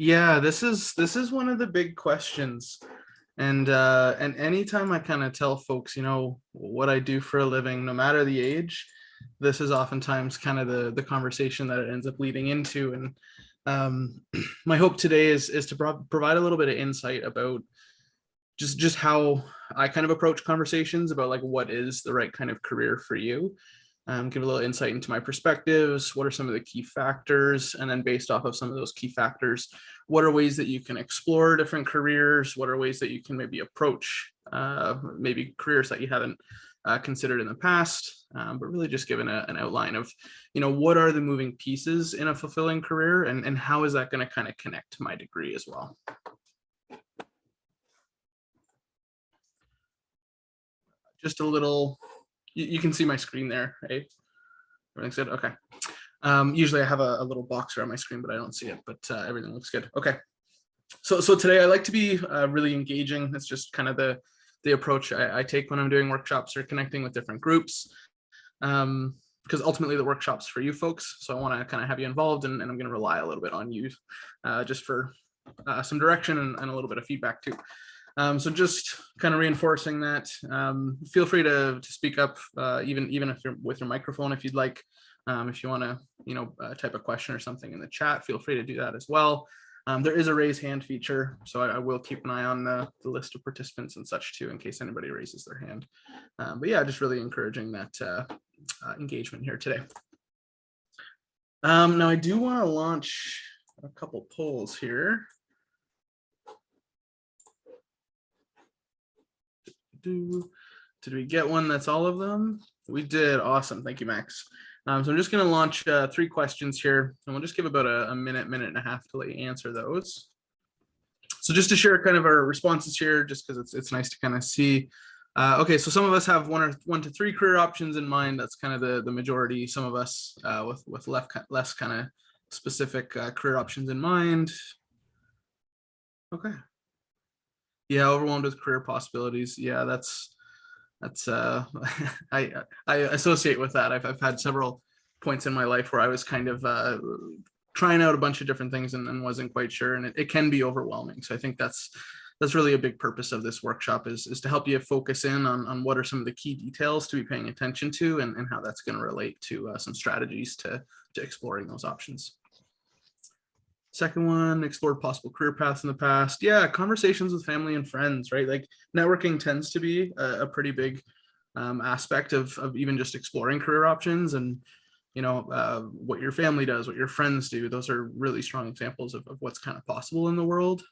Yeah, this is one of the big questions. And anytime I kind of tell folks, what I do for a living, no matter the age, this is oftentimes kind of the conversation that it ends up leading into. And my hope today is to provide a little bit of insight about just how I kind of approach conversations about like what is the right kind of career for you. Give a little insight into my perspectives. What are some of the key factors? And then based off of some of those key factors, what are ways that you can explore different careers? What are ways that you can maybe approach maybe careers that you haven't considered in the past? But really just giving an outline of, what are the moving pieces in a fulfilling career, and how is that going to kind of connect to my degree as well? Just a little, you can see my screen there, right? Everything's good. Okay. Usually I have a little box around my screen, but I don't see it, but everything looks good. Okay. So today I like to be really engaging. That's just kind of the approach I take when I'm doing workshops or connecting with different groups. Because ultimately the workshop's for you folks. So I want to kind of have you involved, and I'm going to rely a little bit on you just for some direction and a little bit of feedback too. So just kind of reinforcing that, feel free to speak up, even if you're with your microphone, if you'd like. If you want to, type a question or something in the chat, feel free to do that as well. There is a raise hand feature, so I will keep an eye on the list of participants and such too, in case anybody raises their hand. But yeah, just really encouraging that engagement here today. Now I do want to launch a couple polls here. Did we get one that's all of them? We did. Awesome. Thank you, Max. So I'm just going to launch 3 questions here, and we'll just give about a minute and a half to let you answer those. So just to share kind of our responses here, just because it's nice to kind of see. Okay, so some of us have 1 to 3 career options in mind. That's kind of the majority. Some of us with less kind of specific career options in mind. Okay. Yeah, overwhelmed with career possibilities. Yeah, that's I associate with that. I've had several points in my life where I was kind of trying out a bunch of different things and wasn't quite sure, and it can be overwhelming. So I think that's really a big purpose of this workshop is to help you focus in on what are some of the key details to be paying attention to, and how that's going to relate to some strategies to exploring those options. Second one, explored possible career paths in the past. Yeah, conversations with family and friends, right? Like networking tends to be a pretty big aspect of even just exploring career options, and what your family does, what your friends do. Those are really strong examples of what's kind of possible in the world.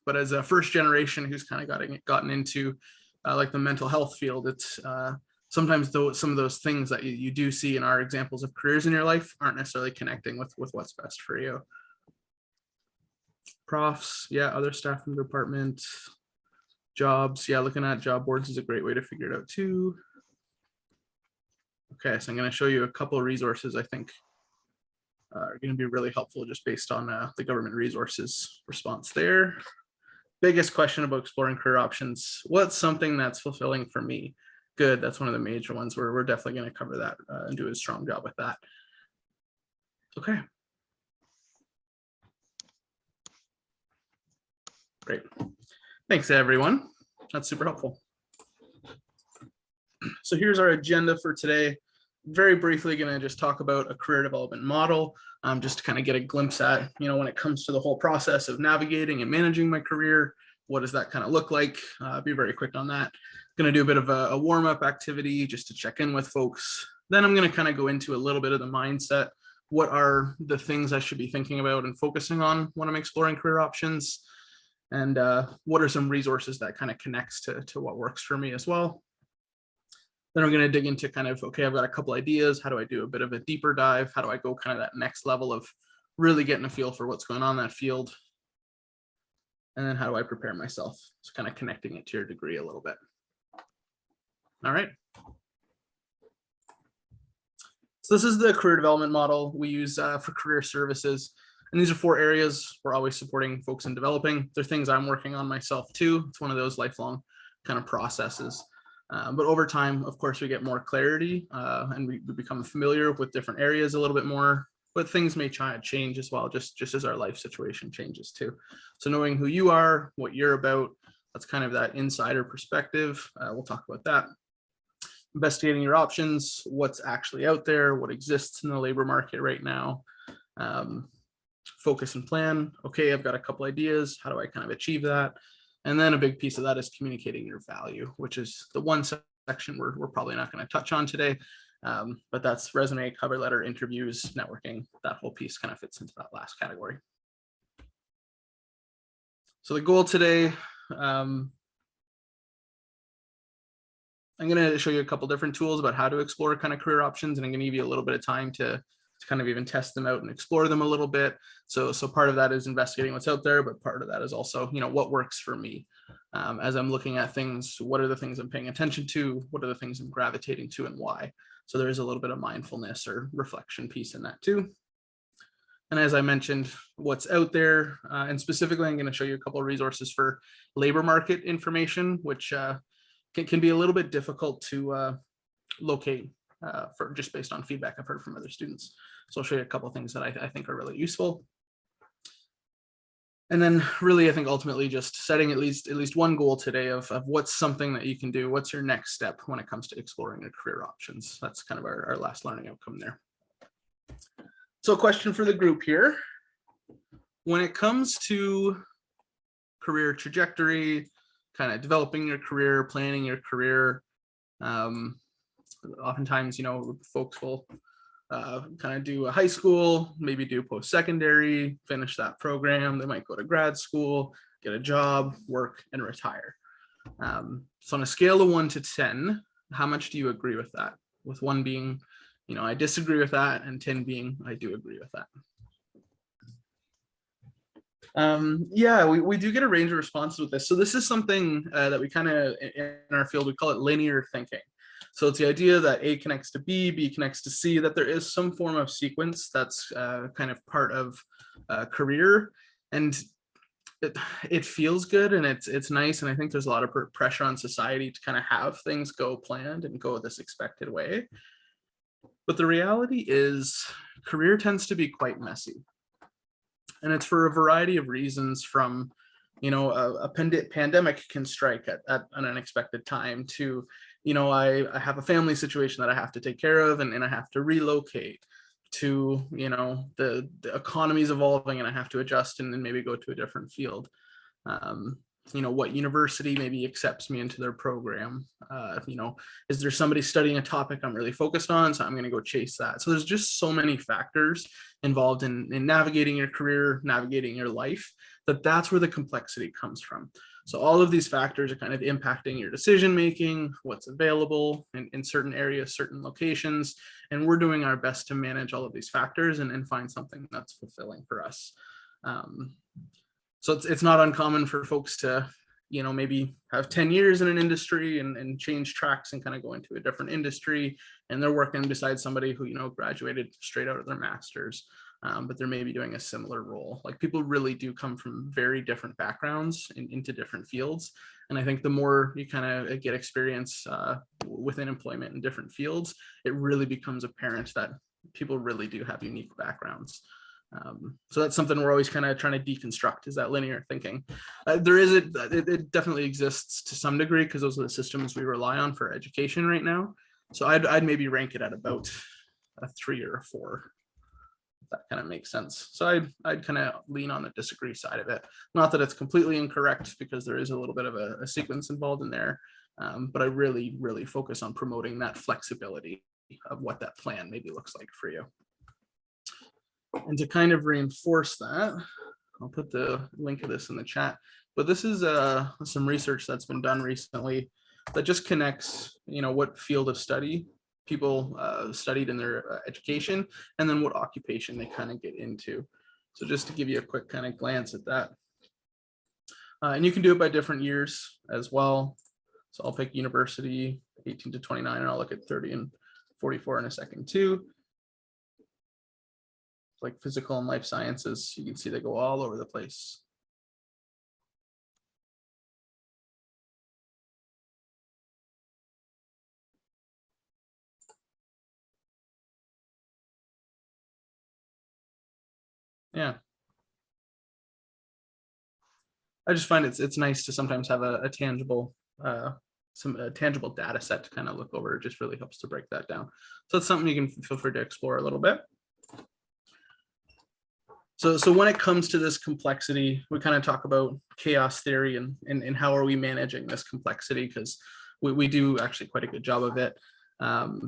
But as a first generation who's kind of gotten into like the mental health field, it's sometimes some of those things that you do see in our examples of careers in your life aren't necessarily connecting with what's best for you. Profs, yeah, other staff in the department. Jobs, yeah, looking at job boards is a great way to figure it out too. Okay, so I'm going to show you a couple of resources I think are going to be really helpful just based on the government resources response there. Biggest question about exploring career options: what's something that's fulfilling for me? Good, that's one of the major ones. We're definitely going to cover that and do a strong job with that. Okay. Great. Thanks, everyone. That's super helpful. So here's our agenda for today. Very briefly going to just talk about a career development model, just to kind of get a glimpse at, when it comes to the whole process of navigating and managing my career, what does that kind of look like? Be very quick on that. Going to do a bit of a warm-up activity just to check in with folks. Then I'm going to kind of go into a little bit of the mindset. What are the things I should be thinking about and focusing on when I'm exploring career options? And what are some resources that kind of connects to what works for me as well. Then I'm going to dig into kind of, okay, I've got a couple ideas. How do I do a bit of a deeper dive? How do I go kind of that next level of really getting a feel for what's going on in that field? And then how do I prepare myself? So kind of connecting it to your degree a little bit. All right. So this is the career development model we use for career services. And these are 4 areas we're always supporting folks in developing. They're things I'm working on myself too. It's one of those lifelong kind of processes. But over time, of course, we get more clarity and we become familiar with different areas a little bit more. but things may change as well, just as our life situation changes too. So knowing who you are, what you're about, that's kind of that insider perspective. We'll talk about that. Investigating your options, what's actually out there, what exists in the labor market right now. Focus and plan. Okay, I've got a couple ideas. How do I kind of achieve that? And then a big piece of that is communicating your value, which is the one section we're probably not going to touch on today. But that's resume, cover letter, interviews, networking. That whole piece kind of fits into that last category. So the goal today, I'm going to show you a couple different tools about how to explore kind of career options, and I'm going to give you a little bit of time to kind of even test them out and explore them a little bit. So part of that is investigating what's out there, but part of that is also, what works for me. As I'm looking at things, what are the things I'm paying attention to? What are the things I'm gravitating to, and why? So there is a little bit of mindfulness or reflection piece in that too. And as I mentioned, what's out there, and specifically, I'm going to show you a couple of resources for labor market information, which can be a little bit difficult to locate for just based on feedback I've heard from other students. So I'll show you a couple of things that I think are really useful. And then really, I think ultimately just setting at least one goal today of what's something that you can do. What's your next step when it comes to exploring your career options? That's kind of our last learning outcome there. So a question for the group here. When it comes to career trajectory, kind of developing your career, planning your career, oftentimes, folks will kind of do a high school, maybe do post-secondary, finish that program. They might go to grad school, get a job, work, and retire. So on a scale of 1 to 10, how much do you agree with that? With 1 being, I disagree with that, and 10 being, I do agree with that. Yeah, we do get a range of responses with this. So this is something that we kind of, in our field, we call it linear thinking. So it's the idea that A connects to B connects to C, that there is some form of sequence that's kind of part of career. And it feels good, and it's nice. And I think there's a lot of pressure on society to kind of have things go planned and go this expected way. But the reality is career tends to be quite messy. And it's for a variety of reasons, from, a pandemic can strike at an unexpected time to, I have a family situation that I have to take care of, and I have to relocate to, the economy is evolving and I have to adjust and then maybe go to a different field. What university maybe accepts me into their program. Is there somebody studying a topic I'm really focused on, so I'm going to go chase that. So there's just so many factors involved in navigating your career, navigating your life, that's where the complexity comes from. So all of these factors are kind of impacting your decision making, what's available in certain areas, certain locations, and we're doing our best to manage all of these factors and find something that's fulfilling for us. So it's not uncommon for folks to, maybe have 10 years in an industry and change tracks and kind of go into a different industry, and they're working beside somebody who, graduated straight out of their master's, but they're maybe doing a similar role. Like, people really do come from very different backgrounds into different fields. And I think the more you kind of get experience within employment in different fields, it really becomes apparent that people really do have unique backgrounds. So that's something we're always kind of trying to deconstruct, is that linear thinking. It definitely exists to some degree, because those are the systems we rely on for education right now. So I'd maybe rank it at about a 3 or a 4. If that kind of makes sense. So I'd kind of lean on the disagree side of it. Not that it's completely incorrect, because there is a little bit of a sequence involved in there. But I really, really focus on promoting that flexibility of what that plan maybe looks like for you. And to kind of reinforce that, I'll put the link of this in the chat, but this is some research that's been done recently that just connects, what field of study people studied in their education, and then what occupation they kind of get into. So just to give you a quick kind of glance at that. And you can do it by different years as well. So I'll pick university 18 to 29, and I'll look at 30 and 44 in a second too. Like physical and life sciences, you can see they go all over the place. Yeah. I just find it's nice to sometimes have a tangible some tangible data set to kind of look over. It just really helps to break that down. So it's something you can feel free to explore a little bit. So when it comes to this complexity, we kind of talk about chaos theory and how are we managing this complexity, because we do actually quite a good job of it,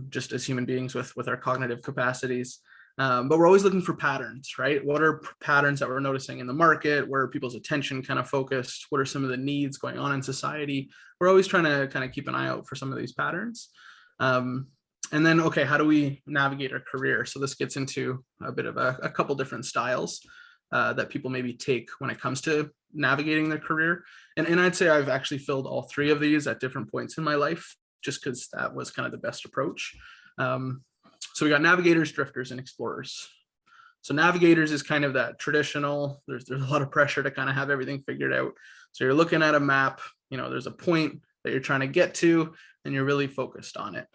just as human beings with our cognitive capacities. But we're always looking for patterns, right? What are patterns that we're noticing in the market? Where are people's attention kind of focused? What are some of the needs going on in society? We're always trying to kind of keep an eye out for some of these patterns. And then, okay, how do we navigate our career? So this gets into a bit of a couple different styles that people maybe take when it comes to navigating their career. And I'd say I've actually filled all three of these at different points in my life, just because that was kind of the best approach. So we got navigators, drifters, and explorers. So navigators is kind of that traditional, there's a lot of pressure to kind of have everything figured out. So you're looking at a map, there's a point that you're trying to get to, and you're really focused on it.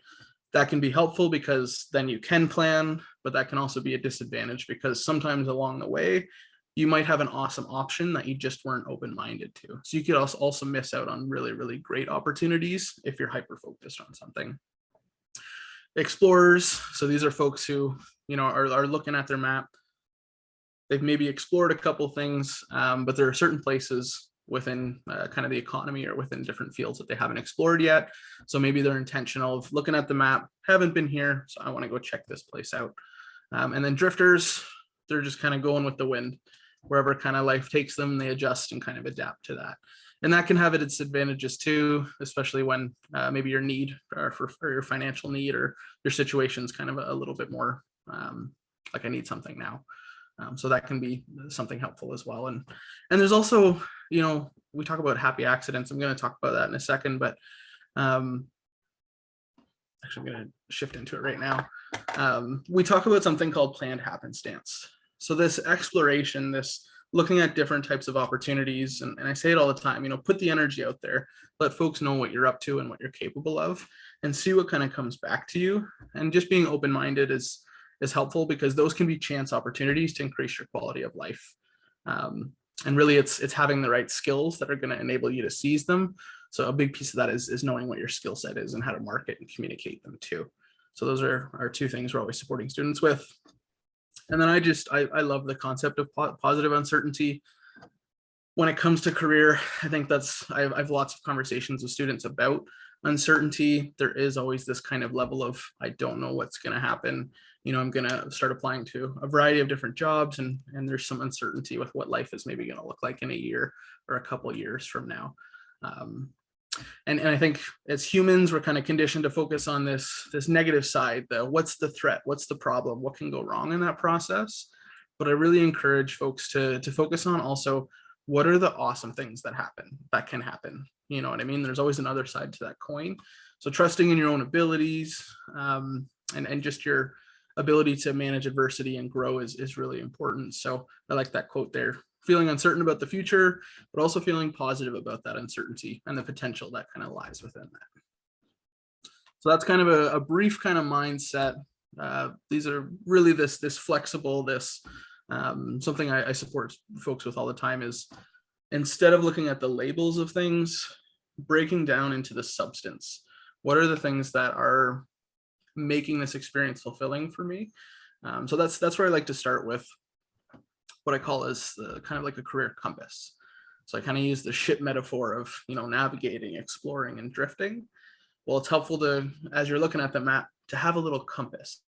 That can be helpful because then you can plan, but that can also be a disadvantage because sometimes along the way, you might have an awesome option that you just weren't open-minded to. So you could also miss out on really, really great opportunities if you're hyper-focused on something. Explorers, so these are folks who, are looking at their map. They've maybe explored a couple things, but there are certain places within kind of the economy or within different fields that they haven't explored yet. So maybe they're intentional of looking at the map, haven't been here, so I want to go check this place out. And then drifters, they're just kind of going with the wind. Wherever kind of life takes them, they adjust and kind of adapt to that. And that can have its advantages too, especially when maybe your need or your financial need or your situation's kind of a little bit more like I need something now. So that can be something helpful as well. And there's also, we talk about happy accidents. I'm going to talk about that in a second, but actually I'm going to shift into it right now. We talk about something called planned happenstance. So this exploration, this looking at different types of opportunities, and I say it all the time, put the energy out there, let folks know what you're up to and what you're capable of, and see what kind of comes back to you. And just being open-minded is helpful because those can be chance opportunities to increase your quality of life. And really it's having the right skills that are going to enable you to seize them. So a big piece of that is knowing what your skill set is and how to market and communicate them too. So those are our two things we're always supporting students with. And then I love the concept of positive uncertainty. When it comes to career, I think I have lots of conversations with students about uncertainty. There is always this kind of level of, I don't know what's going to happen. I'm going to start applying to a variety of different jobs, and there's some uncertainty with what life is maybe going to look like in a year or a couple of years from now. And I think as humans, we're kind of conditioned to focus on this negative side, what's the threat, what's the problem, what can go wrong in that process. But I really encourage folks to focus on also, what are the awesome things that can happen? You know what I mean? There's always another side to that coin. So trusting in your own abilities and just your ability to manage adversity and grow is really important. So I like that quote there. Feeling uncertain about the future, but also feeling positive about that uncertainty and the potential that kind of lies within that. So that's kind of a brief kind of mindset. These are really this flexible, something I support folks with all the time is, instead of looking at the labels of things, breaking down into the substance. What are the things that are making this experience fulfilling for me? So that's where I like to start with what I call as kind of like a career compass. So I kind of use the ship metaphor of, navigating, exploring, and drifting. Well, it's helpful to, as you're looking at the map, to have a little compass.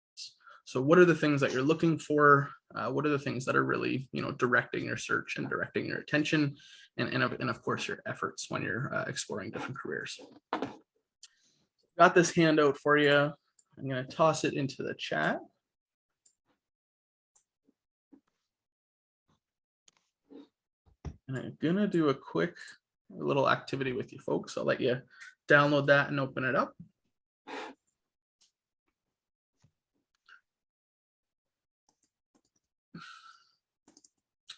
So what are the things that you're looking for? What are the things that are really, directing your search and directing your attention, and of course your efforts when you're exploring different careers. Got this handout for you. I'm going to toss it into the chat. And I'm gonna do a quick little activity with you folks. I'll let you download that and open it up.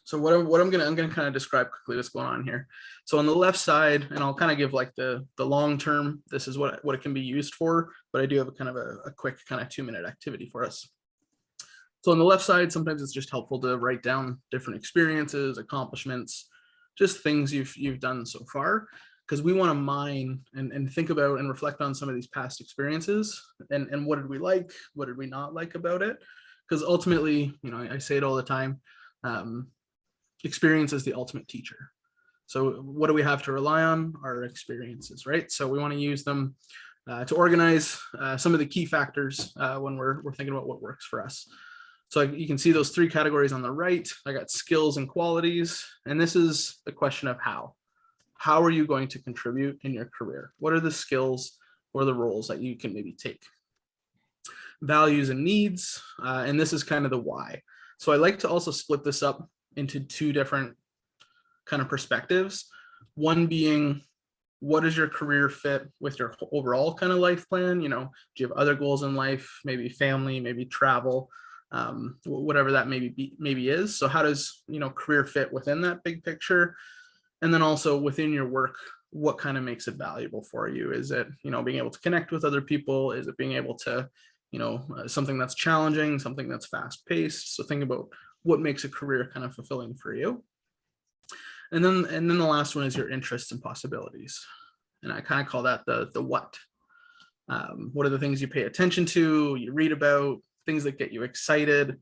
So I'm gonna kind of describe quickly what's going on here. So on the left side, and I'll kind of give like the long term, this is what it can be used for, but I do have a kind of a quick kind of 2-minute activity for us. So on the left side, sometimes it's just helpful to write down different experiences, accomplishments, just things you've done so far, because we want to mine and think about and reflect on some of these past experiences and what did we like, what did we not like about it? Because ultimately, you know, I say it all the time, experience is the ultimate teacher. So what do we have to rely on? Our experiences, right? So we want to use them to organize some of the key factors when we're thinking about what works for us. So you can see those three categories on the right. I got skills and qualities, and this is the question of how. How are you going to contribute in your career? What are the skills or the roles that you can maybe take? Values and needs, and this is kind of the why. So I like to also split this up into two different kind of perspectives. One being, what is your career fit with your overall kind of life plan? You know, do you have other goals in life, maybe family, maybe travel, whatever that maybe is. So how does, you know, career fit within that big picture? And then also within your work, what kind of makes it valuable for you? Is it, you know, being able to connect with other people? Is it being able to, you know, something that's challenging, something that's fast paced? So think about what makes a career kind of fulfilling for you. And then the last one is your interests and possibilities. And I kind of call that the what. What are the things you pay attention to, you read about, things that get you excited?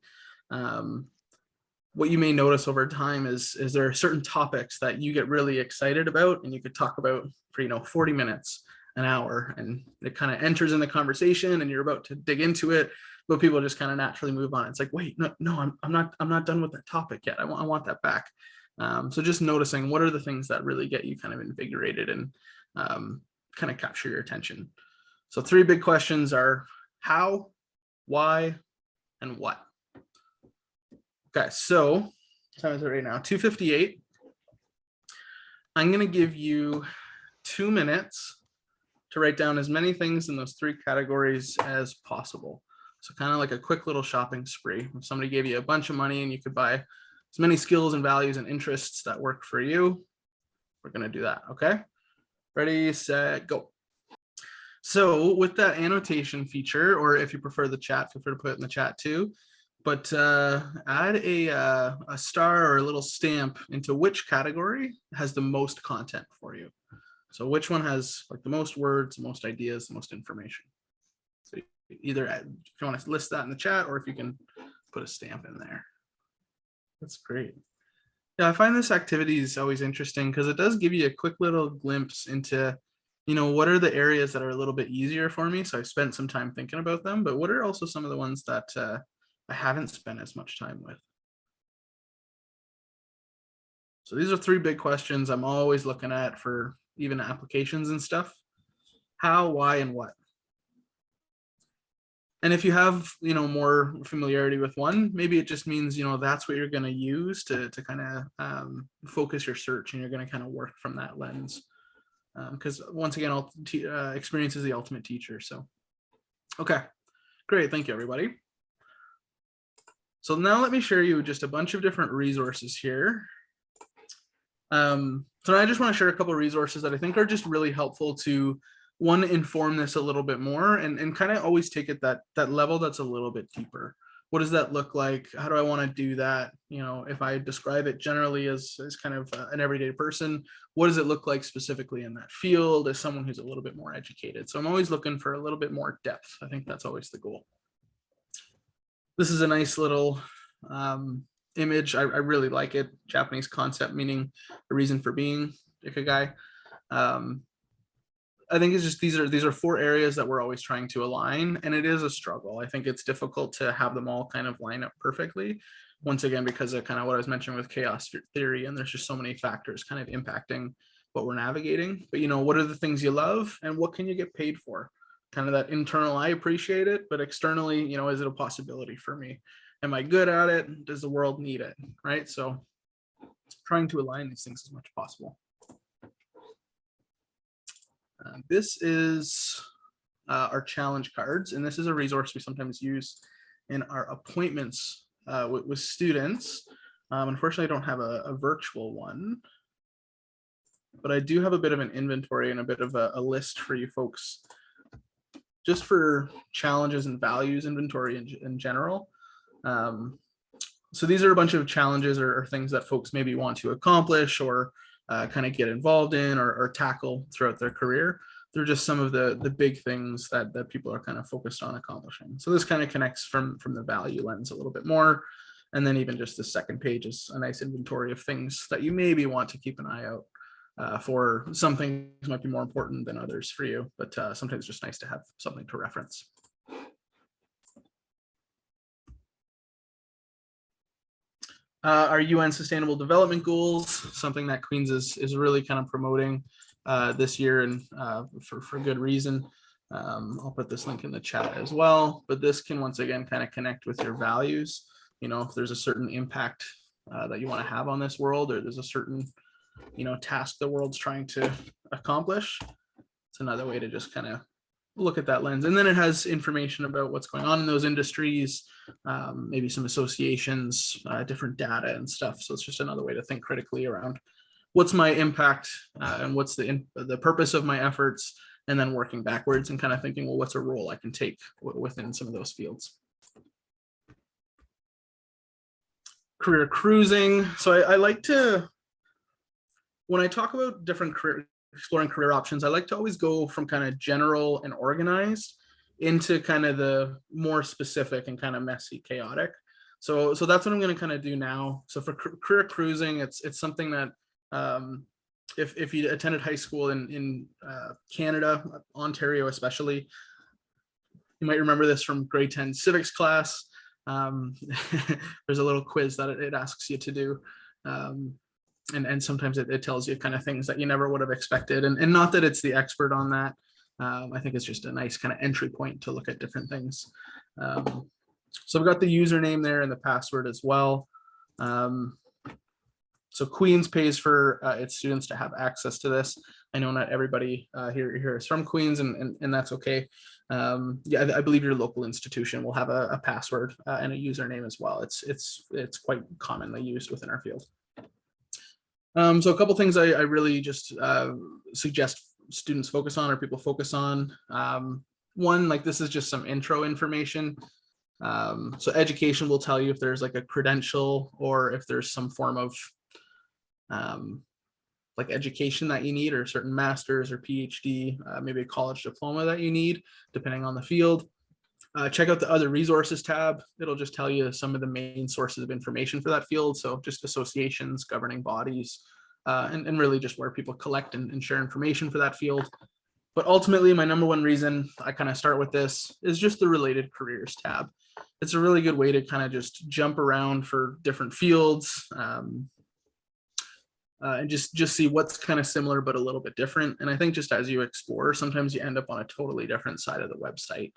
What you may notice over time is there are certain topics that you get really excited about and you could talk about for, you know, 40 minutes, an hour, and it kind of enters in the conversation and you're about to dig into it, but people just kind of naturally move on. It's like, wait, no, I'm not done with that topic yet. I want that back. So just noticing what are the things that really get you kind of invigorated and kind of capture your attention. So three big questions are how, why, and what. Okay, so what time is it right now? 2:58. I'm going to give you 2 minutes to write down as many things in those three categories as possible. So kind of like a quick little shopping spree. If somebody gave you a bunch of money and you could buy as many skills and values and interests that work for you, we're going to do that. Okay, ready, set, go. So with that annotation feature, or if you prefer the chat, feel free to put it in the chat too, but add a star or a little stamp into which category has the most content for you. So which one has like the most words, the most ideas, the most information. So either if you want to list that in the chat, or if you can put a stamp in there. That's great. Yeah, I find this activity is always interesting because it does give you a quick little glimpse into, you know, what are the areas that are a little bit easier for me. So I spent some time thinking about them, but what are also some of the ones that I haven't spent as much time with? So these are three big questions I'm always looking at for even applications and stuff. How, why, and what? And if you have, you know, more familiarity with one, maybe it just means, you know, that's what you're going to use to kind of focus your search, and you're going to kind of work from that lens. Because once again, experience is the ultimate teacher. So, okay, great. Thank you, everybody. So now let me share you just a bunch of different resources here. So I just want to share a couple of resources that I think are just really helpful to, one, inform this a little bit more and kind of always take it that level that's a little bit deeper. What does that look like? How do I want to do that? You know, if I describe it generally as kind of an everyday person, what does it look like specifically in that field as someone who's a little bit more educated? So I'm always looking for a little bit more depth. I think that's always the goal. This is a nice little image. I really like it. Japanese concept meaning a reason for being, ikigai. I think it's just these are 4 areas that we're always trying to align, and it is a struggle. I think it's difficult to have them all kind of line up perfectly. Once again, because of kind of what I was mentioning with chaos theory, and there's just so many factors kind of impacting what we're navigating. But you know, what are the things you love, and what can you get paid for? Kind of that internal, I appreciate it, but externally, you know, is it a possibility for me? Am I good at it? Does the world need it? Right? So trying to align these things as much as possible. This is our challenge cards, and this is a resource we sometimes use in our appointments with students. Unfortunately, I don't have a virtual one, but I do have a bit of an inventory and a bit of a list for you folks, just for challenges and values inventory in general. So these are a bunch of challenges or things that folks maybe want to accomplish or kind of get involved in or tackle throughout their career. They're just some of the big things that people are kind of focused on accomplishing. So this kind of connects from the value lens a little bit more. And then even just the second page is a nice inventory of things that you maybe want to keep an eye out for. Some things might be more important than others for you, but sometimes it's just nice to have something to reference. Our UN Sustainable Development Goals, something that Queen's is really kind of promoting this year, and for good reason. I'll put this link in the chat as well, but this can once again kind of connect with your values. You know, if there's a certain impact that you want to have on this world, or there's a certain, you know, task the world's trying to accomplish, it's another way to just kind of look at that lens. And then it has information about what's going on in those industries, maybe some associations, different data and stuff. So it's just another way to think critically around what's my impact and what's the purpose of my efforts, and then working backwards and kind of thinking, well, what's a role I can take within some of those fields. Career cruising. So I like to, when I talk about different exploring career options, I like to always go from kind of general and organized into kind of the more specific and kind of messy, chaotic. So that's what I'm going to kind of do now. So for career cruising, it's something that if you attended high school in Canada, Ontario especially, you might remember this from grade 10 civics class. There's a little quiz that it asks you to do. And sometimes it tells you kind of things that you never would have expected. And not that it's the expert on that. I think it's just a nice kind of entry point to look at different things. So I've got the username there and the password as well. So Queen's pays for its students to have access to this. I know not everybody here is from Queen's, and that's okay. Yeah, I believe your local institution will have a password and a username as well. It's quite commonly used within our field. So a couple things I really just suggest students focus on, or people focus on. One, like this is just some intro information. So education will tell you if there's like a credential or if there's some form of like education that you need, or certain master's or PhD, maybe a college diploma that you need, depending on the field. Check out the other resources tab. It'll just tell you some of the main sources of information for that field. So just associations, governing bodies, and really just where people collect and share information for that field. But ultimately, my number one reason I kind of start with this is just the related careers tab. It's a really good way to kind of just jump around for different fields, and just see what's kind of similar but a little bit different. And I think just as you explore, sometimes you end up on a totally different side of the website.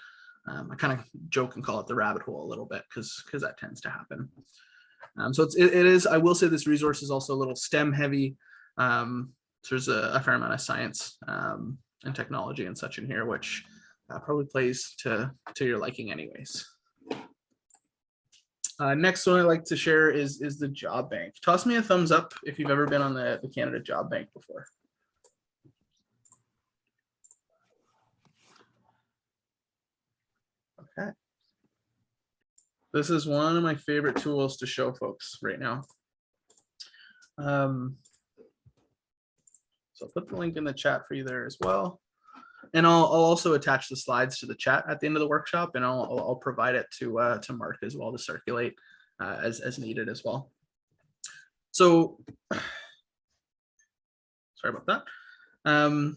I kind of joke and call it the rabbit hole a little bit because that tends to happen. So it is, I will say this resource is also a little STEM heavy. So there's a fair amount of science and technology and such in here, which probably plays to your liking anyways. Next one I like to share is the job bank. Toss me a thumbs up if you've ever been on the Canada Job Bank before. Okay. This is one of my favorite tools to show folks right now. So I'll put the link in the chat for you there as well. And I'll also attach the slides to the chat at the end of the workshop, and I'll provide it to Mark as well to circulate as needed as well. So sorry about that.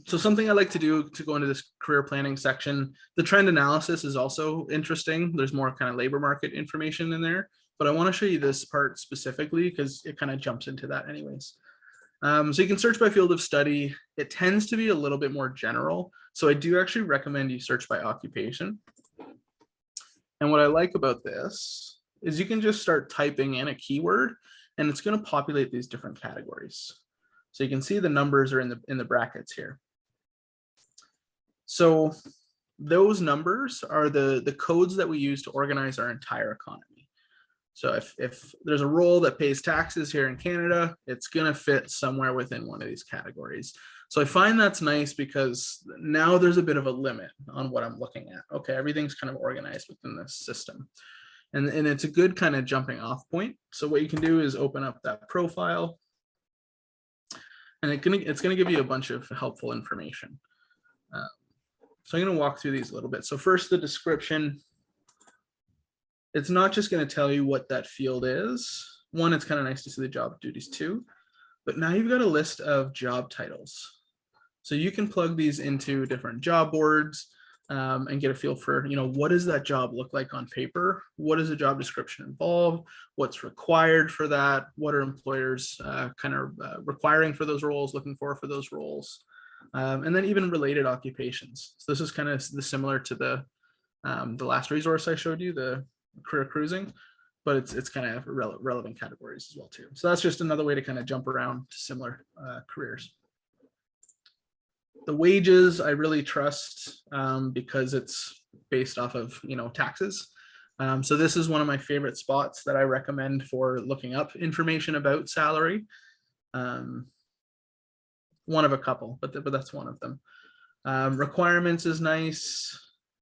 So something I like to do to go into this career planning section, the trend analysis is also interesting. There's more kind of labor market information in there, but I want to show you this part specifically because it kind of jumps into that anyways. So you can search by field of study. It tends to be a little bit more general. So I do actually recommend you search by occupation. And what I like about this is you can just start typing in a keyword and it's going to populate these different categories. So you can see the numbers are in the brackets here. So those numbers are the codes that we use to organize our entire economy. So if there's a role that pays taxes here in Canada, it's going to fit somewhere within one of these categories. So I find that's nice because now there's a bit of a limit on what I'm looking at. Okay, everything's kind of organized within this system. And it's a good kind of jumping off point. So what you can do is open up that profile, and it's gonna give you a bunch of helpful information. So I'm gonna walk through these a little bit. So first, the description. It's not just gonna tell you what that field is. One, it's kind of nice to see the job duties too, but now you've got a list of job titles. So you can plug these into different job boards and get a feel for, what does that job look like on paper? What does the job description involve? What's required for that? What are employers requiring for those roles, looking for those roles? And then even related occupations. So this is kind of similar to the last resource I showed you, the career cruising, but it's kind of relevant categories as well too. So that's just another way to kind of jump around to similar careers. The wages I really trust because it's based off of taxes. So this is one of my favorite spots that I recommend for looking up information about salary. One of a couple, but that's one of them. Requirements is nice.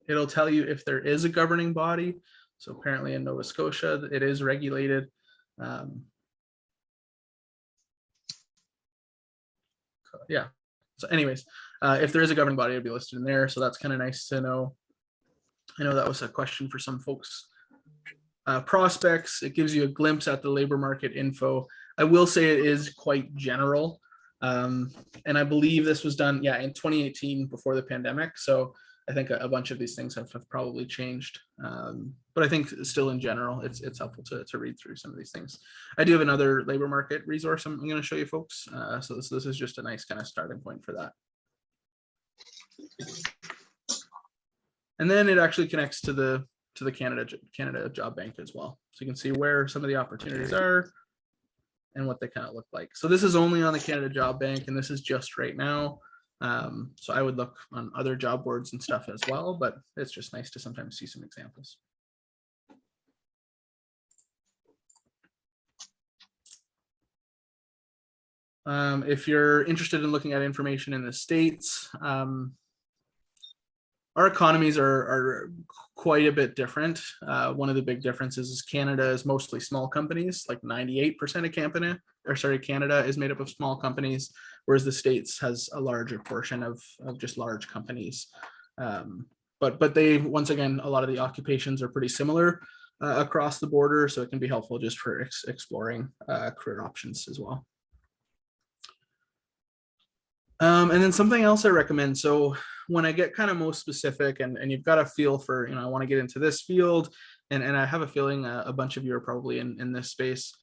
It'll tell you if there is a governing body. So apparently in Nova Scotia, it is regulated. Yeah. So anyways, if there is a governing body, it'll be listed in there. So that's kind of nice to know. I know that was a question for some folks. Prospects, it gives you a glimpse at the labor market info. I will say it is quite general. And I believe this was done, in 2018 before the pandemic. So I think a bunch of these things have probably changed. But I think still in general, it's helpful to read through some of these things. I do have another labor market resource I'm going to show you folks. So this is just a nice kind of starting point for that. And then it actually connects to the Canada Job Bank as well. So you can see where some of the opportunities are and what they kind of look like. So this is only on the Canada Job Bank, and this is just right now. So I would look on other job boards and stuff as well, but it's just nice to sometimes see some examples. If you're interested in looking at information in the States, our economies are quite a bit different. One of the big differences is Canada is mostly small companies, like 98% of Canada is made up of small companies, whereas the States has a larger portion of just large companies. But they, once again, a lot of the occupations are pretty similar across the border, so it can be helpful just for exploring career options as well. And then something else I recommend. So when I get kind of most specific and you've got a feel for, I want to get into this field, and I have a feeling a bunch of you are probably in this space.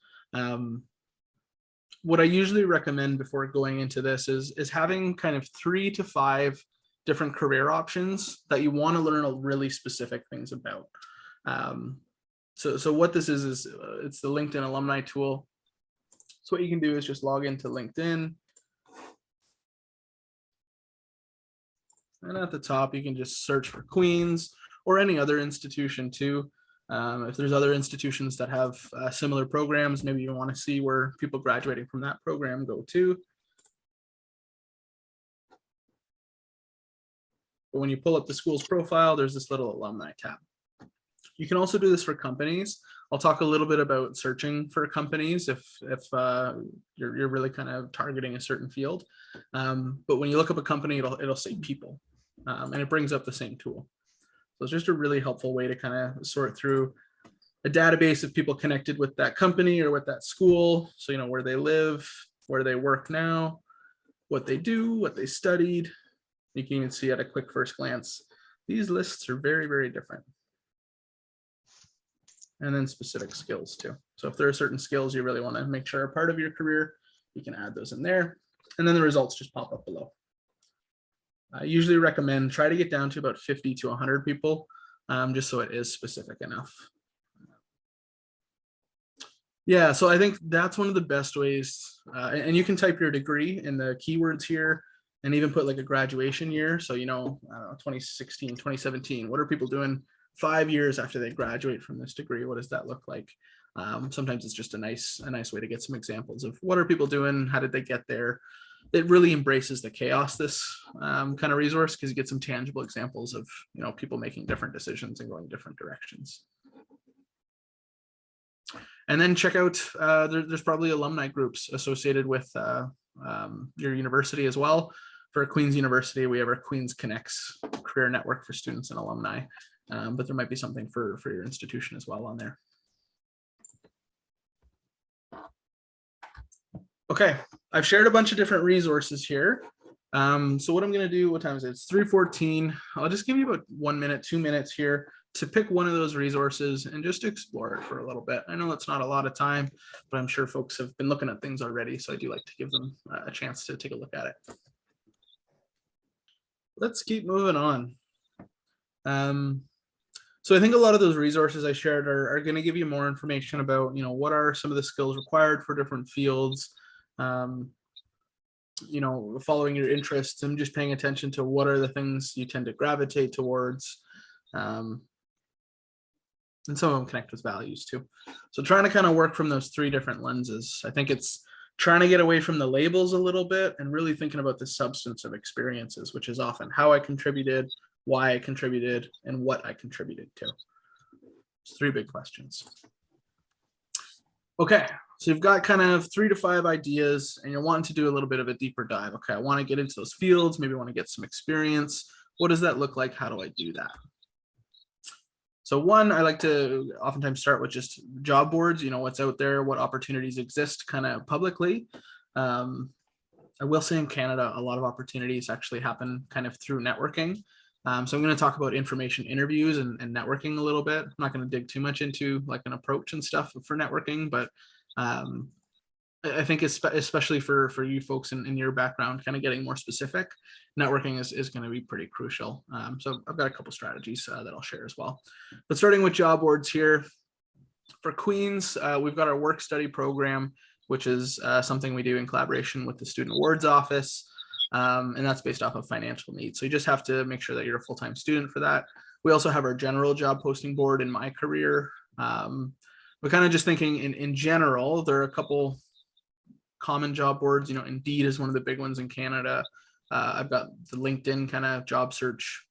What I usually recommend before going into this is having kind of 3 to 5 different career options that you want to learn really specific things about. So what this is it's the LinkedIn alumni tool. So what you can do is just log into LinkedIn. And at the top, you can just search for Queen's or any other institution too. If there's other institutions that have similar programs, maybe you want to see where people graduating from that program go to. But when you pull up the school's profile, there's this little alumni tab. You can also do this for companies. I'll talk a little bit about searching for companies if you're really kind of targeting a certain field. But when you look up a company, it'll say people, and it brings up the same tool. So it's just a really helpful way to kind of sort through a database of people connected with that company or with that school. So, where they live, where they work now, what they do, what they studied. You can even see at a quick first glance, these lists are very, very different. And then specific skills too. So if there are certain skills you really want to make sure are part of your career, you can add those in there. And then the results just pop up below. I usually recommend try to get down to about 50 to 100 people, just so it is specific enough. Yeah, so I think that's one of the best ways. And you can type your degree in the keywords here and even put like a graduation year. So, I don't know, 2016, 2017, what are people doing 5 years after they graduate from this degree? What does that look like? Sometimes it's just a nice way to get some examples of what are people doing? How did they get there? It really embraces the chaos, this kind of resource, because you get some tangible examples of, people making different decisions and going different directions. And then check out, there's probably alumni groups associated with your university as well. For Queen's University, we have our Queen's Connects career network for students and alumni, but there might be something for your institution as well on there. Okay, I've shared a bunch of different resources here. So what I'm going to do, what time is it? It's 3:14. I'll just give you about 1 minute, 2 minutes here to pick one of those resources and just explore it for a little bit. I know it's not a lot of time, but I'm sure folks have been looking at things already, so I do like to give them a chance to take a look at it. Let's keep moving on. So I think a lot of those resources I shared are going to give you more information about, what are some of the skills required for different fields, following your interests and just paying attention to what are the things you tend to gravitate towards. And some of them connect with values too. So trying to kind of work from those 3 different lenses. I think it's trying to get away from the labels a little bit and really thinking about the substance of experiences, which is often how I contributed, why I contributed, and what I contributed to. It's 3 big questions. Okay, so you've got kind of 3 to 5 ideas and you're wanting to do a little bit of a deeper dive. Okay, I want to get into those fields, maybe I want to get some experience. What does that look like? How do I do that? So one, I like to oftentimes start with just job boards, what's out there, what opportunities exist kind of publicly. I will say in Canada, a lot of opportunities actually happen kind of through networking. So I'm going to talk about information interviews and networking a little bit. I'm not going to dig too much into like an approach and stuff for networking, but I think especially for you folks in your background, kind of getting more specific, networking is going to be pretty crucial. So I've got a couple strategies that I'll share as well. But starting with job boards here, for Queens, we've got our work study program, which is something we do in collaboration with the Student Awards Office. And that's based off of financial needs. So you just have to make sure that you're a full-time student for that. We also have our general job posting board in my career. We're kind of just thinking in general, there are a couple common job boards. Indeed is one of the big ones in Canada. I've got the LinkedIn kind of job search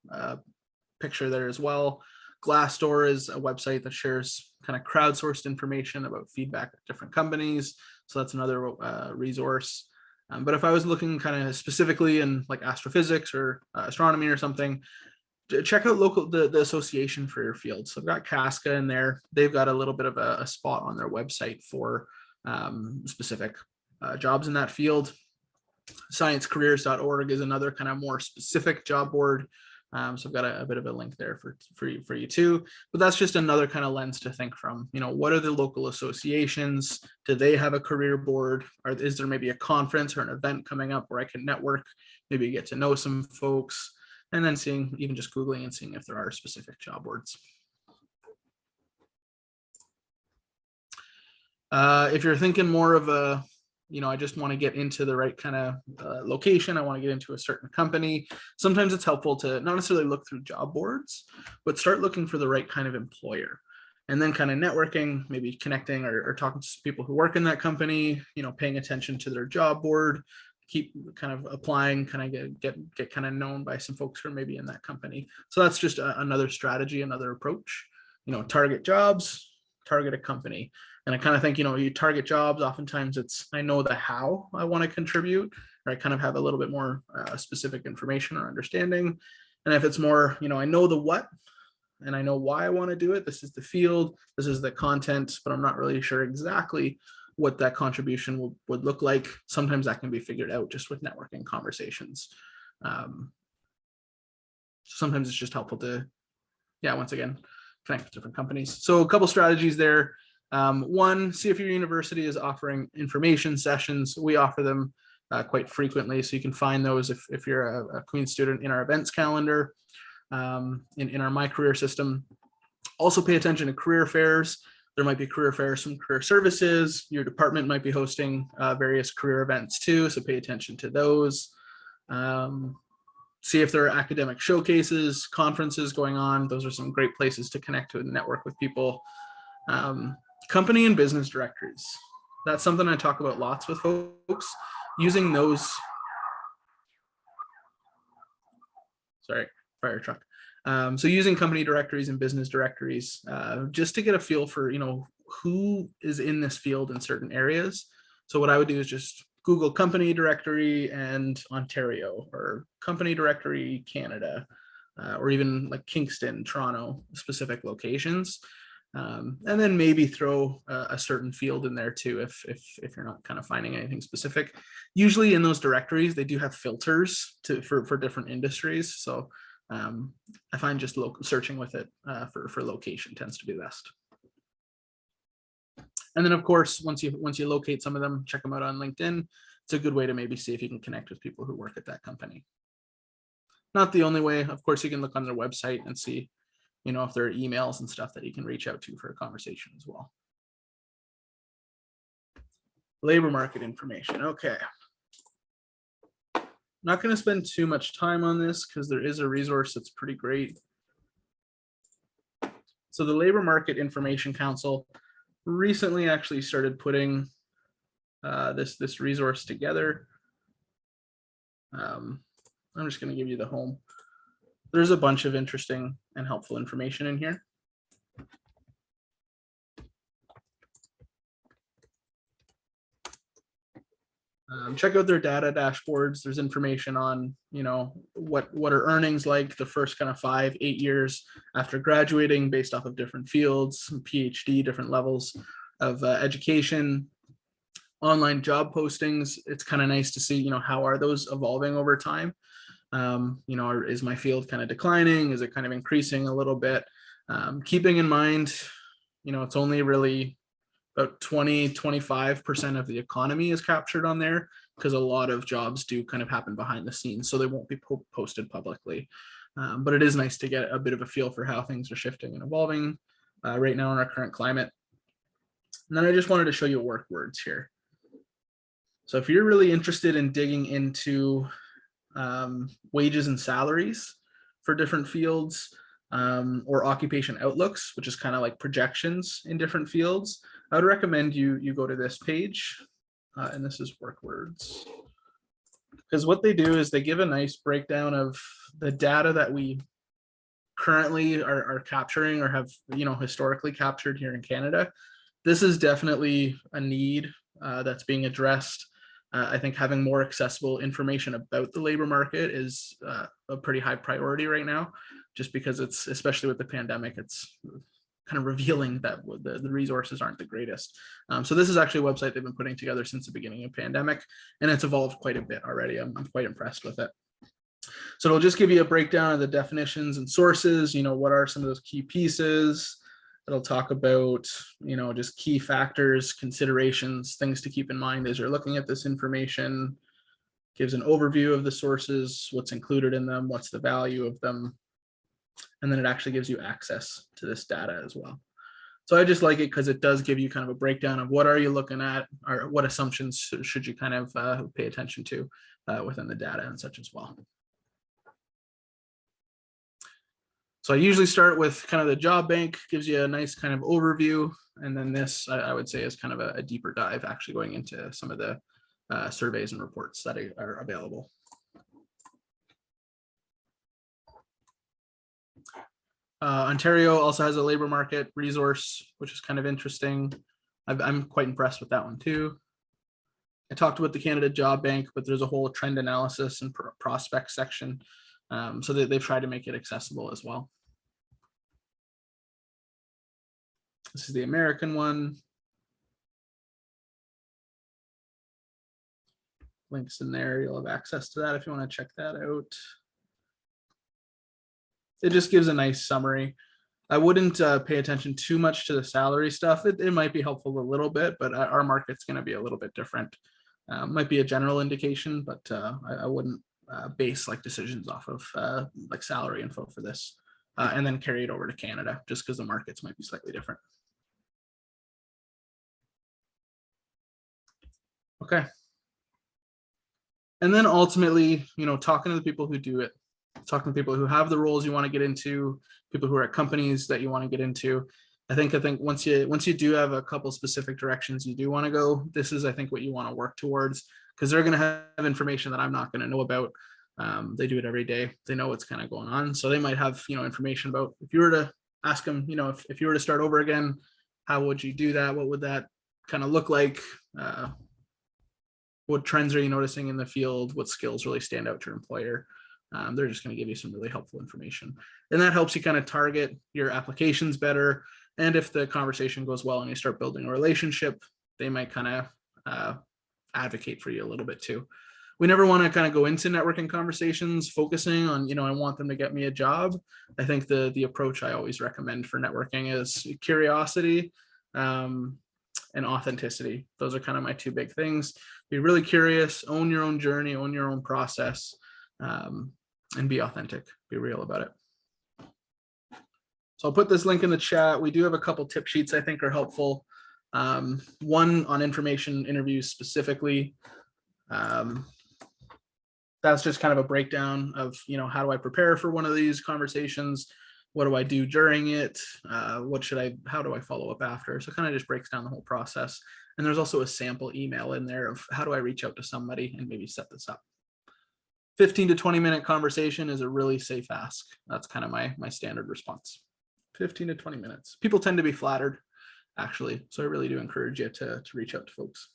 picture there as well. Glassdoor is a website that shares kind of crowdsourced information about feedback at different companies. So that's another resource. But if I was looking kind of specifically in like astrophysics or astronomy or something, check out the association for your field. So I've got Casca in there. They've got a little bit of a spot on their website for specific jobs in that field. Sciencecareers.org is another kind of more specific job board. So I've got a bit of a link there for you too, but that's just another kind of lens to think from. What are the local associations? Do they have a career board? Or is there maybe a conference or an event coming up where I can network, maybe get to know some folks, and then even just Googling and seeing if there are specific job boards. If you're thinking more of a, I just want to get into the right kind of location, I want to get into a certain company, sometimes it's helpful to not necessarily look through job boards, but start looking for the right kind of employer. And then kind of networking, maybe connecting or talking to people who work in that company, paying attention to their job board, keep kind of applying, kind of get kind of known by some folks who are maybe in that company. So that's just another strategy, another approach. Target jobs, target a company. And I kind of think, you target jobs, oftentimes I know the how I want to contribute, or I kind of have a little bit more specific information or understanding. And if it's more, I know the what, and I know why I want to do it. This is the field, this is the content, but I'm not really sure exactly what that contribution would look like. Sometimes that can be figured out just with networking conversations. Sometimes it's just helpful to, once again, connect with different companies. So a couple strategies there. One, see if your university is offering information sessions. We offer them quite frequently, so you can find those if you're a Queen's student in our events calendar, in our My Career system. Also pay attention to career fairs. There might be career fairs from career services. Your department might be hosting various career events too, so pay attention to those. See if there are academic showcases, conferences going on. Those are some great places to connect with and network with people. Company and business directories. That's something I talk about lots with folks. Using those, sorry, fire truck. So using company directories and business directories, just to get a feel for, who is in this field in certain areas. So what I would do is just Google company directory and Ontario, or company directory Canada, or even like Kingston, Toronto, specific locations. And then maybe throw a certain field in there too, if you're not kind of finding anything specific. Usually in those directories, they do have filters for different industries. So I find just searching with it for location tends to be best. And then of course, once you locate some of them, check them out on LinkedIn. It's a good way to maybe see if you can connect with people who work at that company. Not the only way. Of course, you can look on their website and see, if there are emails and stuff that you can reach out to for a conversation as well. Labor market information. Okay. Not going to spend too much time on this because there is a resource that's pretty great. So the Labor Market Information Council recently actually started putting this resource together. I'm just going to give you the home. There's a bunch of interesting and helpful information in here. Check out their data dashboards. There's information on, what are earnings like the first kind of 5-8 years after graduating based off of different fields, PhD, different levels of education, online job postings. It's kind of nice to see, how are those evolving over time? Is my field kind of declining? Is it kind of increasing a little bit? Keeping in mind, it's only really about 20-25% of the economy is captured on there, because a lot of jobs do kind of happen behind the scenes, so they won't be posted publicly. But it is nice to get a bit of a feel for how things are shifting and evolving right now in our current climate. And then I just wanted to show you work words here. So if you're really interested in digging into wages and salaries for different fields, or occupation outlooks, which is kind of like projections in different fields, I would recommend you go to this page, and this is work words. Because what they do is they give a nice breakdown of the data that we currently are capturing or have historically captured here in Canada. This is definitely a need that's being addressed. I think having more accessible information about the labor market is a pretty high priority right now, just because it's, especially with the pandemic, it's kind of revealing that the resources aren't the greatest. So this is actually a website they've been putting together since the beginning of pandemic, and it's evolved quite a bit already. I'm quite impressed with it. So it'll just give you a breakdown of the definitions and sources, what are some of those key pieces. It'll talk about, just key factors, considerations, things to keep in mind as you're looking at this information. Gives an overview of the sources, what's included in them, what's the value of them. And then it actually gives you access to this data as well. So I just like it because it does give you kind of a breakdown of what are you looking at, or what assumptions should you kind of pay attention to within the data and such as well. So I usually start with kind of the job bank, gives you a nice kind of overview. And then this, I would say, is kind of a deeper dive, actually going into some of the surveys and reports that are available. Ontario also has a labor market resource, which is kind of interesting. I'm quite impressed with that one too. I talked about the Canada Job Bank, but there's a whole trend analysis and prospect section. So they've tried to make it accessible as well. This is the American one. Links in there, you'll have access to that if you want to check that out. It just gives a nice summary. I wouldn't pay attention too much to the salary stuff. It might be helpful a little bit, but our market's going to be a little bit different. Might be a general indication, but I wouldn't base like decisions off of like salary info for this, and then carry it over to Canada, just because the markets might be slightly different. Okay. And then ultimately, talking to the people who do it, talking to people who have the roles you want to get into, people who are at companies that you want to get into. I think once you do have a couple specific directions you do want to go, this is, I think, what you want to work towards, because they're going to have information that I'm not going to know about. They do it every day. They know what's kind of going on. So they might have, information about, if you were to ask them, if you were to start over again, How would you do that? What would that kind of look like? What trends are you noticing in the field? What skills really stand out to your employer? They're just going to give you some really helpful information. And that helps you kind of target your applications better. And if the conversation goes well and you start building a relationship, they might kind of advocate for you a little bit too. We never want to kind of go into networking conversations focusing on, I want them to get me a job. I think the approach I always recommend for networking is curiosity and authenticity. Those are kind of my two big things. Be really curious, own your own journey, own your own process, and be authentic, be real about it. So I'll put this link in the chat. We do have a couple tip sheets I think are helpful. One on information interviews specifically. That's just kind of a breakdown of, how do I prepare for one of these conversations? What do I do during it? How do I follow up after? So it kind of just breaks down the whole process. And there's also a sample email in there of how do I reach out to somebody and maybe set this up. 15 to 20 minute conversation is a really safe ask. That's kind of my standard response. 15 to 20 minutes. People tend to be flattered, actually. So I really do encourage you to reach out to folks.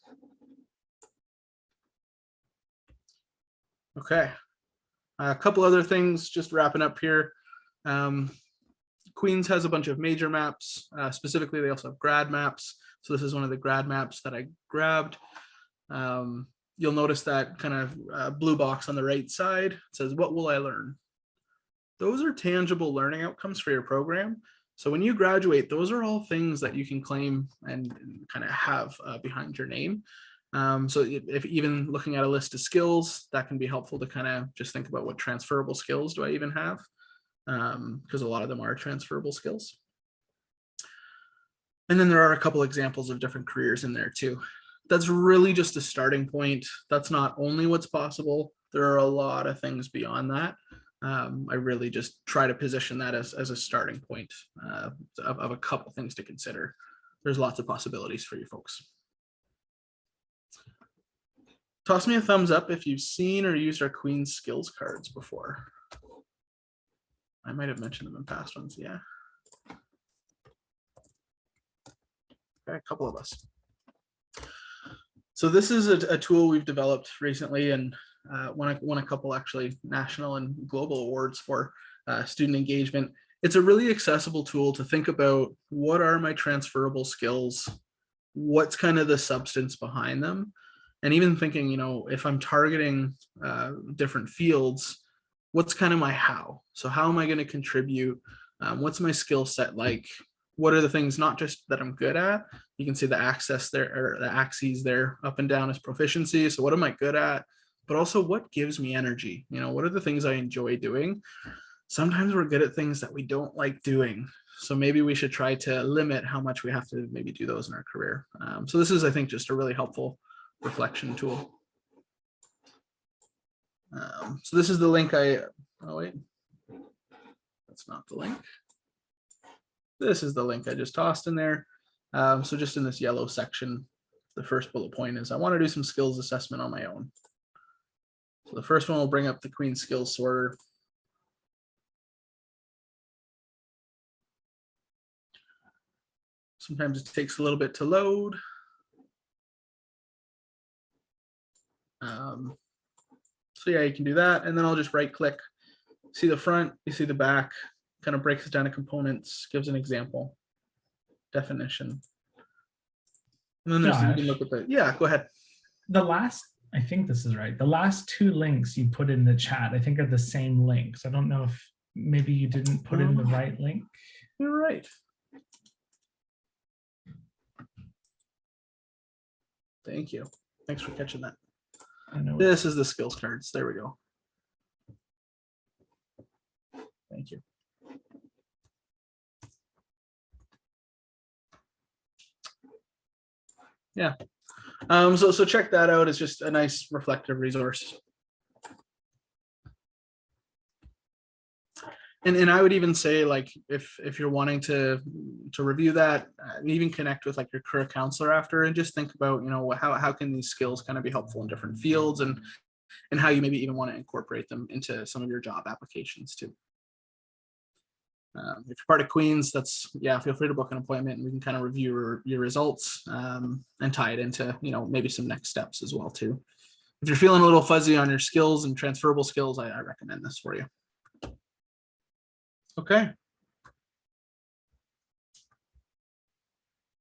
Okay. A couple other things, just wrapping up here. Queens has a bunch of major maps. Specifically, they also have grad maps. So this is one of the grad maps that I grabbed. You'll notice that kind of blue box on the right side. It says, what will I learn? Those are tangible learning outcomes for your program. So when you graduate, those are all things that you can claim and kind of have behind your name. So if even looking at a list of skills, that can be helpful to kind of just think about what transferable skills do I even have? Because a lot of them are transferable skills. And then there are a couple examples of different careers in there too. That's really just a starting point. That's not only what's possible. There are a lot of things beyond that. I really just try to position that as a starting point of a couple things to consider. There's lots of possibilities for you folks. Toss me a thumbs up if you've seen or used our Queen's skills cards before. I might have mentioned them in past ones, yeah. Okay, a couple of us. So this is a tool we've developed recently and won a couple actually national and global awards for student engagement. It's a really accessible tool to think about what are my transferable skills, what's kind of the substance behind them, and even thinking, if I'm targeting different fields, what's kind of my how? So how am I going to contribute? What's my skill set like? What are the things not just that I'm good at? You can see the axis there, or the axes there, up and down as proficiency. So what am I good at? But also what gives me energy? What are the things I enjoy doing? Sometimes we're good at things that we don't like doing. So maybe we should try to limit how much we have to maybe do those in our career. So this is, I think, just a really helpful reflection tool. So this is the link oh wait, that's not the link. This is the link I just tossed in there. So just in this yellow section, the first bullet point is I want to do some skills assessment on my own. So the first one will bring up the Queen skills sorter. Sometimes it takes a little bit to load. So yeah, you can do that. And then I'll just right click, see the front, you see the back, kind of breaks it down to components, gives an example, definition. And then there's, you can look at the, yeah, go ahead. The last, I think this is right. The last two links you put in the chat, I think are the same links. I don't know if maybe you didn't put in the right link. You're right. Thank you. Thanks for catching that. I know this is the skills cards. There we go. Thank you. Yeah. So check that out. It's just a nice reflective resource. And I would even say, like, if you're wanting to review that, and even connect with like your career counselor after, and just think about, how can these skills kind of be helpful in different fields, and how you maybe even want to incorporate them into some of your job applications too. If you're part of Queens, that's, yeah, feel free to book an appointment and we can kind of review your results and tie it into, maybe some next steps as well too. If you're feeling a little fuzzy on your skills and transferable skills, I recommend this for you. Okay.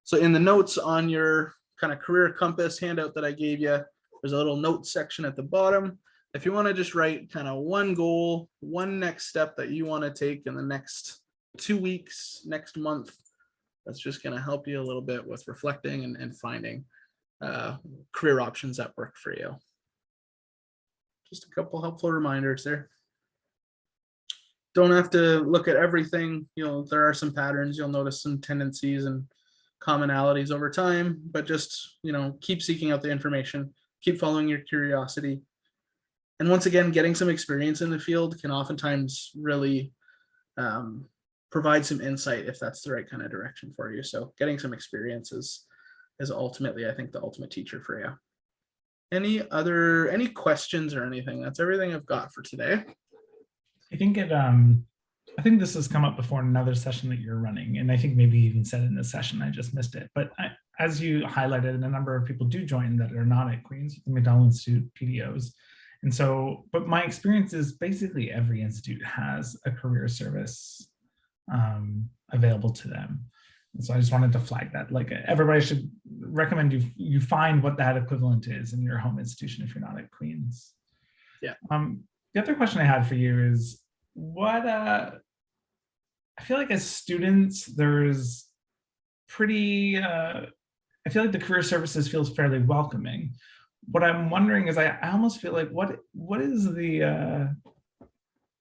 So in the notes on your kind of career compass handout that I gave you, there's a little notes section at the bottom. If you want to just write kind of one goal, one next step that you want to take in the next 2 weeks, next month, that's just going to help you a little bit with reflecting and finding career options that work for you. Just a couple helpful reminders there. Don't have to look at everything. There are some patterns. You'll notice some tendencies and commonalities over time, but just, keep seeking out the information, keep following your curiosity. And once again, getting some experience in the field can oftentimes really provide some insight if that's the right kind of direction for you. So getting some experience is ultimately, I think, the ultimate teacher for you. Any questions or anything? That's everything I've got for today. I think this has come up before in another session that you're running, and I think maybe you even said it in the session, I just missed it. But as you highlighted, and a number of people do join that are not at Queens, the McDonald Institute PDOs. And so, but my experience is basically every institute has a career service available to them. And so I just wanted to flag that. Like, everybody should recommend you find what that equivalent is in your home institution if you're not at Queens. Yeah. The other question I had for you is, what I feel like as students, there's pretty, I feel like the career services feels fairly welcoming. What I'm wondering is, I almost feel like what is the,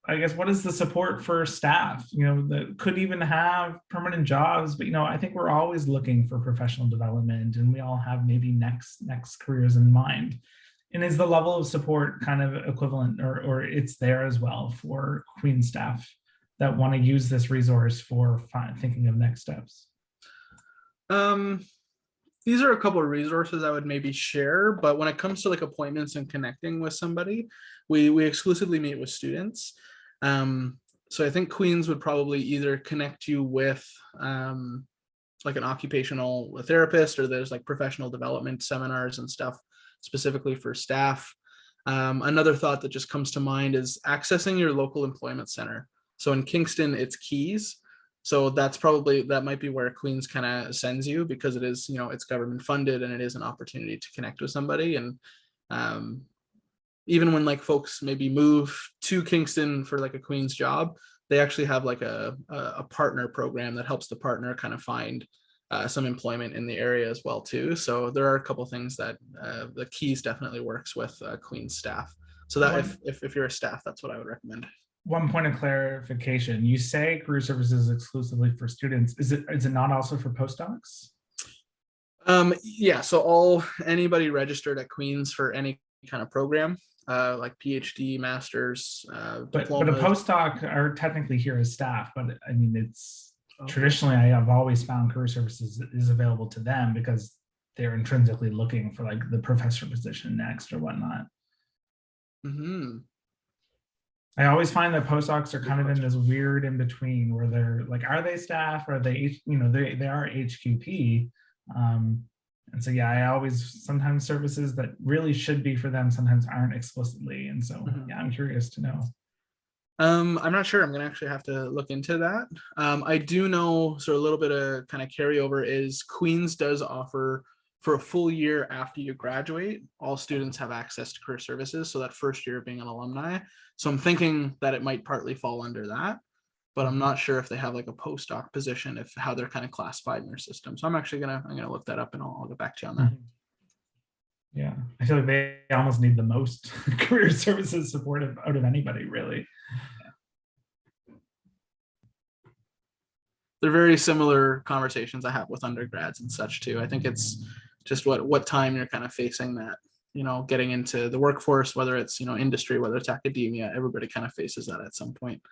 I guess, what is the support for staff, that could even have permanent jobs, but, I think we're always looking for professional development, and we all have maybe next careers in mind. And is the level of support kind of equivalent, or it's there as well for Queen staff that want to use this resource for thinking of next steps? These are a couple of resources I would maybe share, but when it comes to like appointments and connecting with somebody, we exclusively meet with students. So I think Queens would probably either connect you with like an occupational therapist, or there's like professional development seminars and stuff specifically for staff. Another thought that just comes to mind is accessing your local employment center. So in Kingston, it's Keys. So that might be where Queens kind of sends you, because it is, it's government funded and it is an opportunity to connect with somebody. And even when like folks maybe move to Kingston for like a Queens job, they actually have like a partner program that helps the partner kind of find some employment in the area as well too. So there are a couple things that the Keys definitely works with Queens staff. So that if you're a staff, that's what I would recommend. One point of clarification: you say career services exclusively for students. Is it not also for postdocs? Yeah. So anybody registered at Queens for any kind of program, like PhD, masters, but a postdoc are technically here as staff. But I mean, it's traditionally, I have always found career services is available to them because they're intrinsically looking for like the professor position next or whatnot. Mm-hmm. I always find that postdocs are kind of in this weird in between where they're like, are they staff, or are they, they are HQP. And so, yeah, I always, sometimes services that really should be for them sometimes aren't explicitly. And so, yeah, I'm curious to know. I'm not sure. I'm going to actually have to look into that. I do know, so a little bit of kind of carryover is Queens does offer for a full year after you graduate, all students have access to career services. So that first year of being an alumni. So I'm thinking that it might partly fall under that, but I'm not sure if they have like a postdoc position, how they're kind of classified in their system. So I'm actually I'm gonna look that up and I'll get back to you on that. Yeah, I feel like they almost need the most career services support out of anybody, really. They're very similar conversations I have with undergrads and such too. I think it's just what time you're kind of facing that, getting into the workforce, whether it's, industry, whether it's academia, everybody kind of faces that at some point.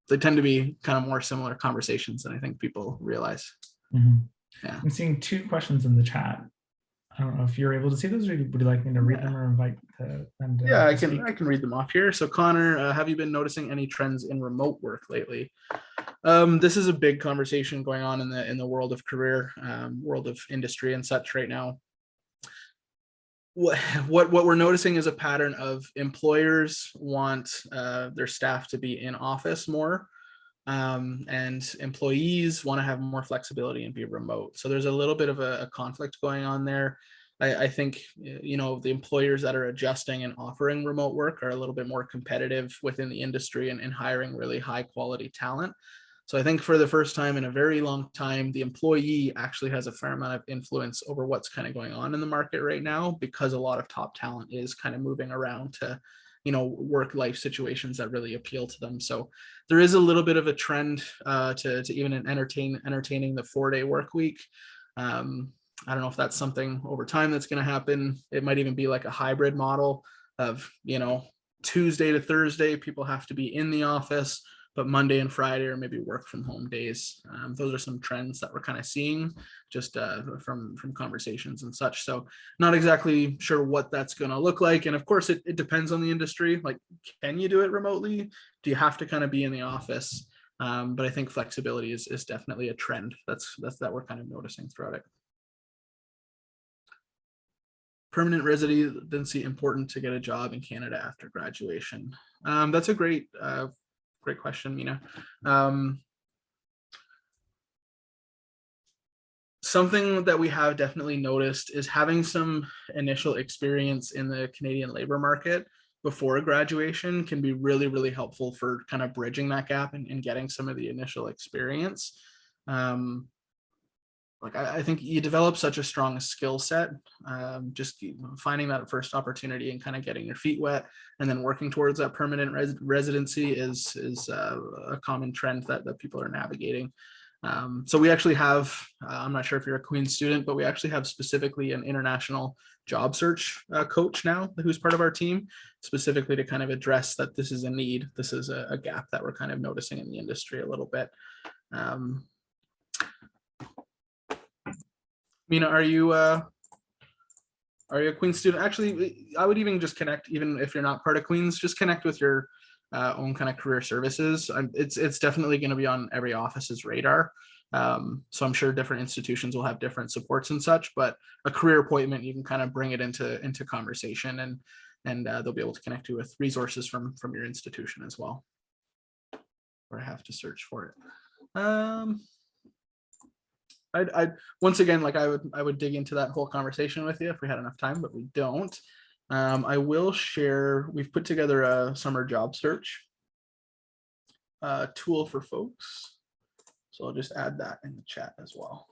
They tend to be kind of more similar conversations than I think people realize. Mm-hmm. Yeah. I'm seeing two questions in the chat. I don't know if you're able to see those, or would you like me to read them or invite them Yeah, to speak? I can read them off here. So Connor, have you been noticing any trends in remote work lately? This is a big conversation going on in the world of career, world of industry and such right now. What we're noticing is a pattern of employers want their staff to be in office more, and employees want to have more flexibility and be remote. So there's a little bit of a conflict going on there. I think the employers that are adjusting and offering remote work are a little bit more competitive within the industry and hiring really high quality talent. So I think for the first time in a very long time, the employee actually has a fair amount of influence over what's kind of going on in the market right now, because a lot of top talent is kind of moving around to, work life situations that really appeal to them. So there is a little bit of a trend to even entertaining the 4-day work week. I don't know if that's something over time that's going to happen. It might even be like a hybrid model of, Tuesday to Thursday, people have to be in the office, but Monday and Friday are maybe work from home days. Those are some trends that we're kind of seeing just from conversations and such. So not exactly sure what that's going to look like. And of course, it depends on the industry. Like, can you do it remotely? Do you have to kind of be in the office? But I think flexibility is definitely a trend that we're kind of noticing throughout it. Permanent residency important to get a job in Canada after graduation? That's a great question, Mina. Something that we have definitely noticed is having some initial experience in the Canadian labor market before graduation can be really, really helpful for kind of bridging that gap and getting some of the initial experience. I think you develop such a strong skill set, just finding that first opportunity and kind of getting your feet wet, and then working towards that permanent residency is a common trend that people are navigating. So we actually have, I'm not sure if you're a Queen's student, but we actually have specifically an international job search coach now who's part of our team, specifically to kind of address that this is a need. This is a gap that we're kind of noticing in the industry a little bit. Mina, are you a Queen's student? Actually, I would even just connect, even if you're not part of Queen's, just connect with your own kind of career services. It's definitely going to be on every office's radar. So I'm sure different institutions will have different supports and such, but a career appointment, you can kind of bring it into conversation, and they'll be able to connect you with resources from your institution as well. Or I have to search for it. I'd once again, like I would dig into that whole conversation with you if we had enough time, but we don't. I will share, we've put together a summer job search tool for folks. So I'll just add that in the chat as well.